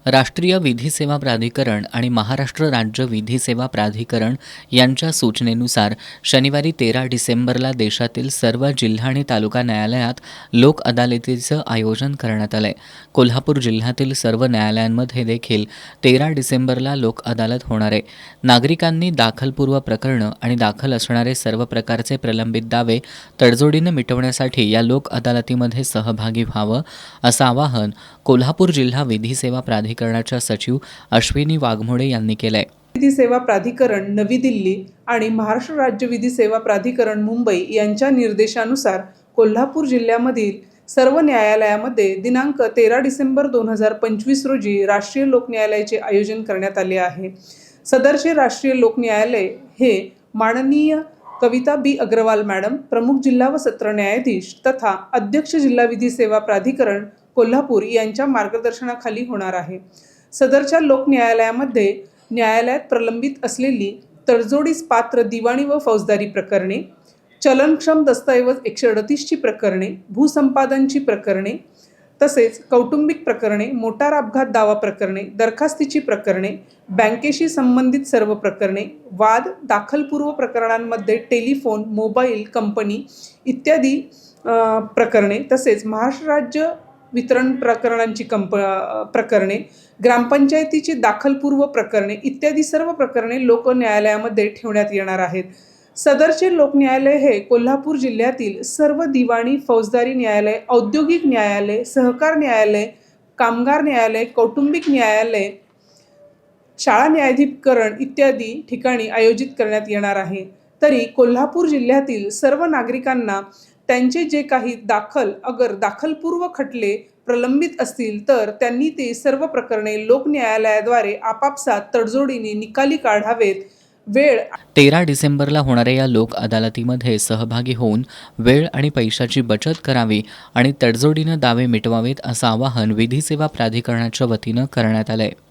राष्ट्रीय विधी सेवा प्राधिकरण आणि महाराष्ट्र राज्य विधी सेवा प्राधिकरण यांच्या सूचनेनुसार शनिवारी 13 डिसेंबरला देशातील सर्व जिल्हा आणि तालुका न्यायालयात लोक अदालतीचं आयोजन करण्यात आलंय। कोल्हापूर जिल्ह्यातील सर्व न्यायालयांमध्ये देखील 13 डिसेंबरला लोक अदालत होणार आहे। नागरिकांनी दाखलपूर्व प्रकरणं आणि दाखल असणारे सर्व प्रकारचे प्रलंबित दावे तडजोडीने मिटवण्यासाठी या लोक अदालतीमध्ये सहभागी व्हावं असं आवाहन कोल्हापूर जिल्हा विधी सेवा प्राधिकरणाच्या सचिव अश्विनी वाघमोडे यांनी केलंय। विधी सेवा प्राधिकरण नवी दिल्ली आणि महाराष्ट्र राज्य विधी सेवा प्राधिकरण मुंबई यांच्या निर्देशानुसार कोल्हापूर जिल्ह्यामधील सर्व न्यायालयामध्ये दिनांक 13 डिसेंबर 2025 रोजी राष्ट्रीय लोक न्यायालयाचे आयोजन करण्यात आले आहे। सदरचे राष्ट्रीय लोक न्यायालय हे माननीय कविता बी अग्रवाल मॅडम, प्रमुख जिल्हा व सत्र न्यायाधीश तथा अध्यक्ष जिल्हा विधी सेवा प्राधिकरण कोल्हापूर यांच्या मार्गदर्शनाखाली होणार आहे। सदरच्या लोक न्यायालयामध्ये न्यायालयात प्रलंबित असलेली तडजोडीस पात्र दिवाणी व फौजदारी प्रकरणे, चलनक्षम दस्तऐवज 138ची प्रकरणे, भूसंपादनची प्रकरणे तसेच कौटुंबिक प्रकरणे, मोटार अपघात दावा प्रकरणे, दरखास्तीची प्रकरणे, बँकेशी संबंधित सर्व प्रकरणे, वाद, दाखलपूर्व प्रकरणांमध्ये टेलिफोन, मोबाईल कंपनी इत्यादी प्रकरणे तसेच महाराष्ट्र राज्य वितरण प्रकरणांची प्रकरणे, ग्रामपंचायतीची दाखलपूर्व प्रकरणे इत्यादी सर्व प्रकरणे लोक न्यायालयामध्ये ठेवण्यात येणार आहेत। सदरचे लोक न्यायालय हे कोल्हापूर जिल्ह्यातील सर्व दिवाणी, फौजदारी न्यायालय, औद्योगिक न्यायालय, सहकार न्यायालय, कामगार न्यायालय, कौटुंबिक न्यायालय, शाळा न्यायाधिकरण इत्यादी ठिकाणी आयोजित करण्यात येणार आहे। तरी कोल्हापूर जिल्ह्यातील सर्व नागरिकांना त्यांचे जे काही दाखलपूर्व खटले प्रलंबित असतील तर त्यांनी ते सर्व प्रकरणे लोक न्यायालयाद्वारे आपापसात तडजोडीने निकाली काढावेत। 13 डिसेंबरला होणाऱ्या या लोक अदालतीमध्ये सहभागी होऊन वेळ आणि पैशाची बचत करावी आणि तडजोडीनं दावे मिटवावेत असं आवाहन विधी सेवा प्राधिकरणाच्या वतीनं करण्यात आलंय।